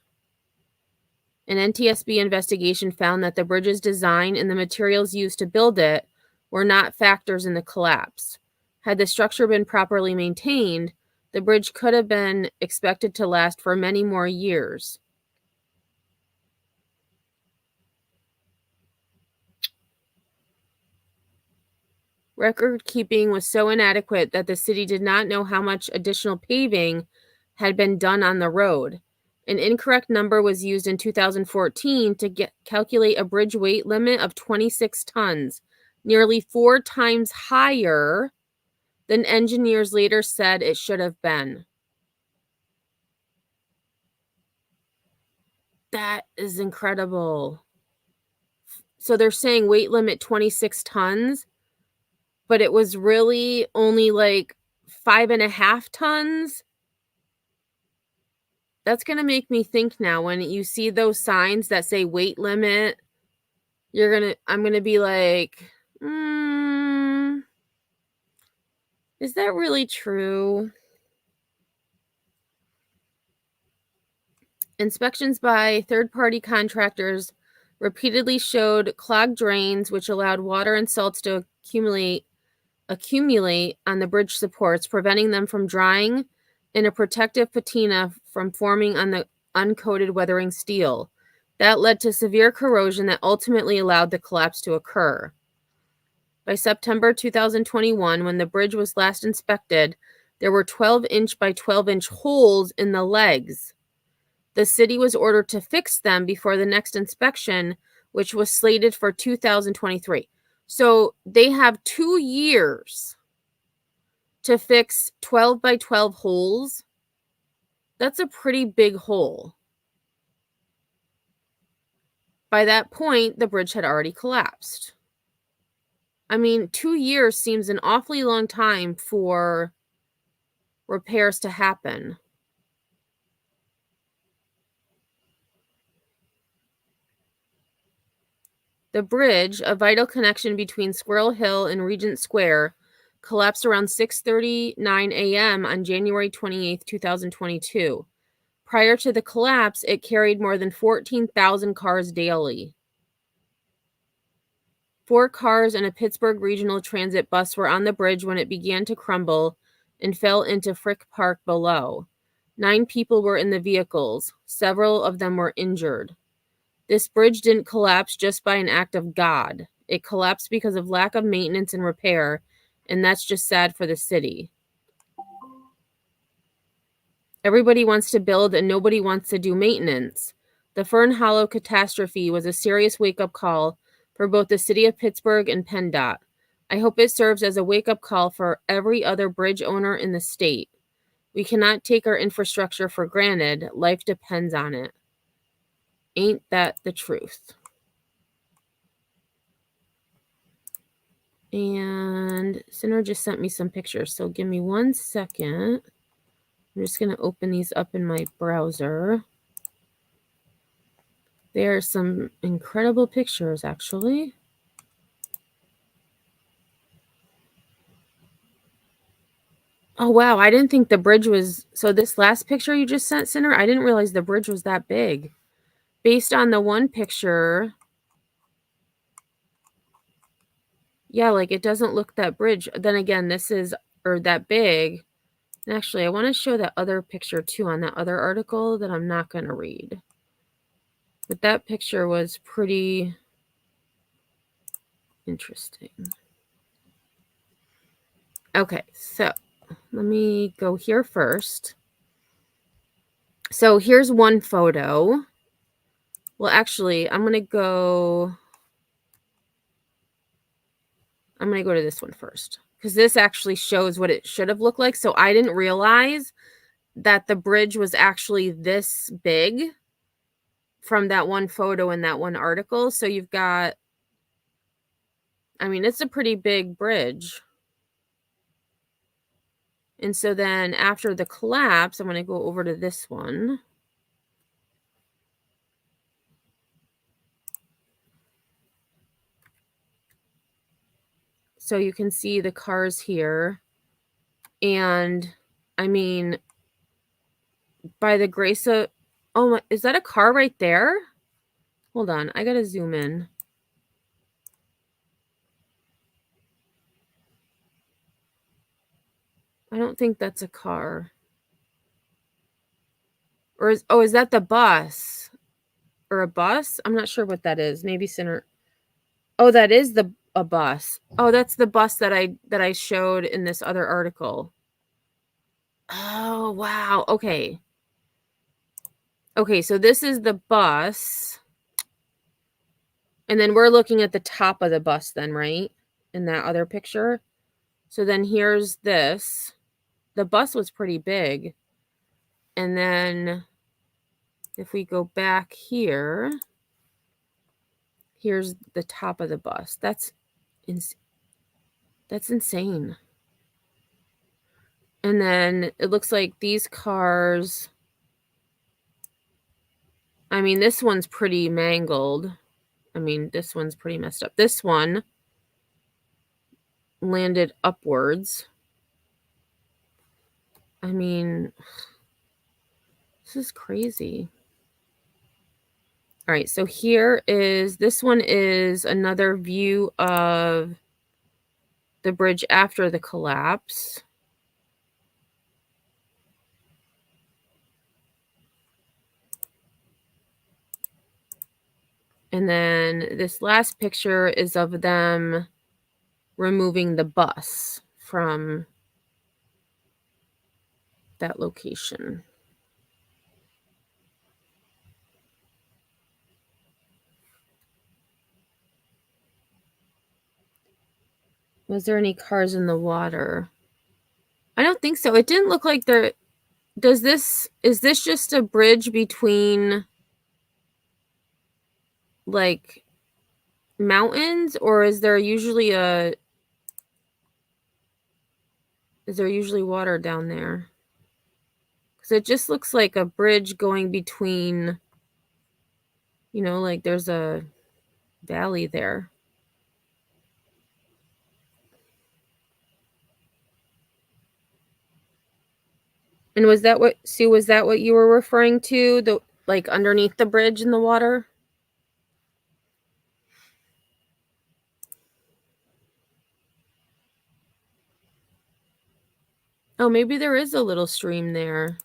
An NTSB investigation found that the bridge's design and the materials used to build it were not factors in the collapse. Had the structure been properly maintained, the bridge could have been expected to last for many more years. Record keeping was so inadequate that the city did not know how much additional paving had been done on the road. An incorrect number was used in 2014 to calculate a bridge weight limit of 26 tons, nearly 4 times higher than engineers later said it should have been. That is incredible. So they're saying weight limit 26 tons, but it was really only like 5.5 tons. That's going to make me think now when you see those signs that say weight limit, I'm going to be like, is that really true? Inspections by third-party contractors repeatedly showed clogged drains, which allowed water and salts to accumulate on the bridge supports, preventing them from drying and a protective patina from forming on the uncoated weathering steel. That led to severe corrosion that ultimately allowed the collapse to occur. By September 2021, when the bridge was last inspected, there were 12-inch by 12-inch holes in the legs. The city was ordered to fix them before the next inspection, which was slated for 2023. So they have 2 years to fix 12 by 12 holes. That's a pretty big hole. By that point, the bridge had already collapsed. I mean, 2 years seems an awfully long time for repairs to happen. The bridge, a vital connection between Squirrel Hill and Regent Square, collapsed around 6:39 a.m. on January 28, 2022. Prior to the collapse, it carried more than 14,000 cars daily. 4 cars and a Pittsburgh Regional Transit bus were on the bridge when it began to crumble and fell into Frick Park below. 9 people were in the vehicles. Several of them were injured. This bridge didn't collapse just by an act of God. It collapsed because of lack of maintenance and repair, and that's just sad for the city. Everybody wants to build and nobody wants to do maintenance. The Fern Hollow catastrophe was a serious wake-up call for both the city of Pittsburgh and PennDOT. I hope it serves as a wake-up call for every other bridge owner in the state. We cannot take our infrastructure for granted. Life depends on it. Ain't that the truth? And Sinner just sent me some pictures, so give me 1 second. I'm just going to open these up in my browser. There are some incredible pictures, actually. Oh, wow. I didn't think the bridge was... So this last picture you just sent, Sinner, I didn't realize the bridge was that big. Based on the one picture... Yeah, like it doesn't look that bridge. Then again, this is... Or that big. And actually, I want to show that other picture, too, on that other article that I'm not going to read. But that picture was pretty interesting. Okay, so let me go here first. So here's one photo. Well, actually, I'm going to go to this one first, because this actually shows what it should have looked like. So I didn't realize that the bridge was actually this big from that one photo in that one article. So you've got, I mean, it's a pretty big bridge. And so then after the collapse, I'm going to go over to this one. So you can see the cars here. And I mean, by the grace of, oh my, is that a car right there? Hold on, I got to zoom in. I don't think that's a car. Or is that the bus? Or a bus? I'm not sure what that is. Maybe Center. Oh, that is a bus. Oh, that's the bus that I showed in this other article. Oh, wow. Okay. Okay, so this is the bus. And then we're looking at the top of the bus then, right? In that other picture. So then here's this. The bus was pretty big. And then if we go back here, here's the top of the bus. That's insane. And then it looks like these cars, I mean, this one's pretty mangled. I mean, this one's pretty messed up. This one landed upwards. I mean, this is crazy. All right, so this one is another view of the bridge after the collapse. And then this last picture is of them removing the bus from that location. Was there any cars in the water? I don't think so. It didn't look like there... is this just a bridge between like mountains, or is there usually water down there? Because it just looks like a bridge going between, like there's a valley there. And was that what you were referring to? The like underneath the bridge in the water? Oh, maybe there is a little stream there.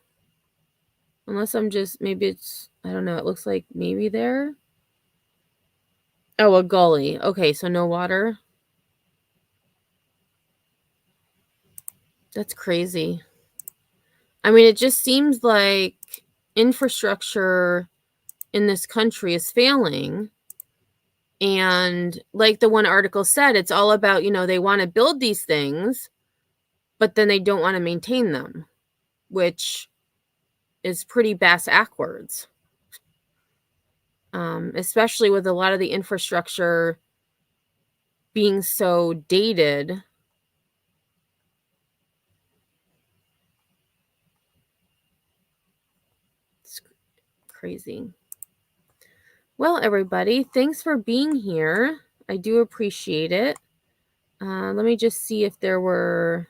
Unless maybe it's, I don't know. It looks like maybe there. Oh, a gully. Okay, so no water. That's crazy. I mean, it just seems like infrastructure in this country is failing. And like the one article said, it's all about, they want to build these things, but then they don't want to maintain them, which is pretty backwards. Especially with a lot of the infrastructure being so dated. It's crazy. Well, everybody, thanks for being here. I do appreciate it. Let me just see if there were...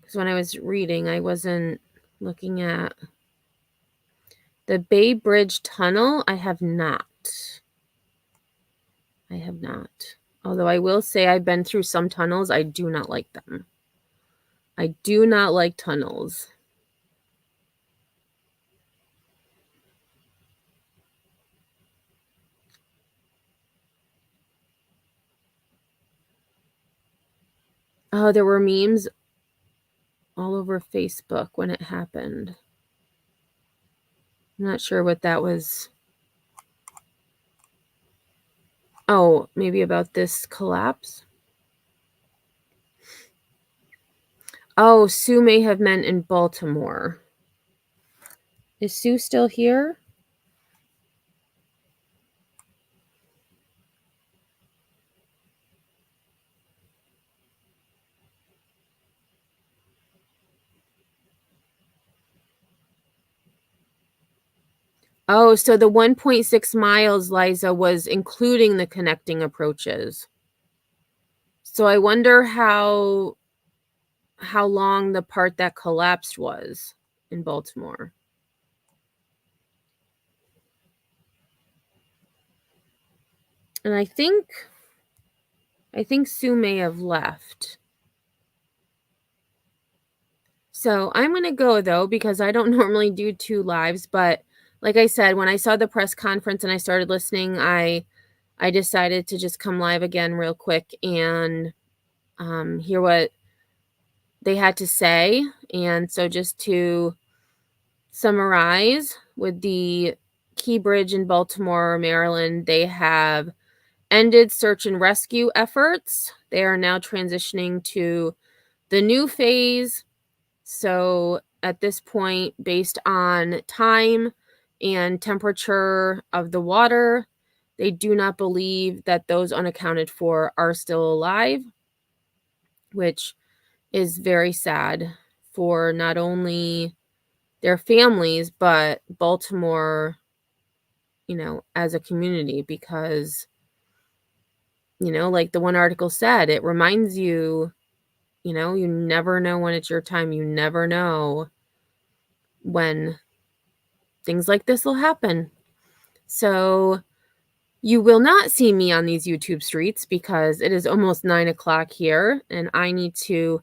Because when I was reading, I wasn't looking at... The Bay Bridge Tunnel, I have not. I have not. Although I will say I've been through some tunnels. I do not like them. I do not like tunnels. Oh, there were memes all over Facebook when it happened. I'm not sure what that was. Oh, maybe about this collapse? Oh, Sue may have meant in Baltimore. Is Sue still here? Oh, so the 1.6 miles, Liza, was including the connecting approaches. So I wonder how long the part that collapsed was in Baltimore. And I think Sue may have left. So I'm going to go, though, because I don't normally do 2 lives. But like I said, when I saw the press conference and I started listening, I decided to just come live again real quick and hear what they had to say. And so just to summarize, with the Key Bridge in Baltimore, Maryland, they have ended search and rescue efforts. They are now transitioning to the new phase. So at this point, based on time and temperature of the water, they do not believe that those unaccounted for are still alive, which is very sad for not only their families, but Baltimore, as a community, because, like the one article said, it reminds you, you never know when it's your time. You never know when things like this will happen. So you will not see me on these YouTube streets because it is almost 9 o'clock here and I need to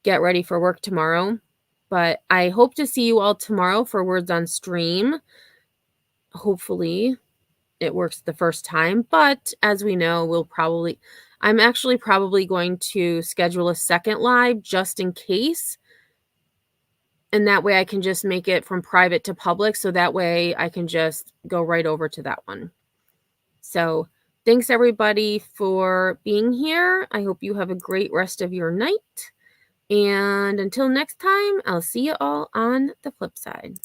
get ready for work tomorrow. But I hope to see you all tomorrow for Words on Stream. Hopefully it works the first time, but as we know, I'm actually probably going to schedule a second live just in case. And that way I can just make it from private to public. So that way I can just go right over to that one. So thanks everybody for being here. I hope you have a great rest of your night. And until next time, I'll see you all on the flip side.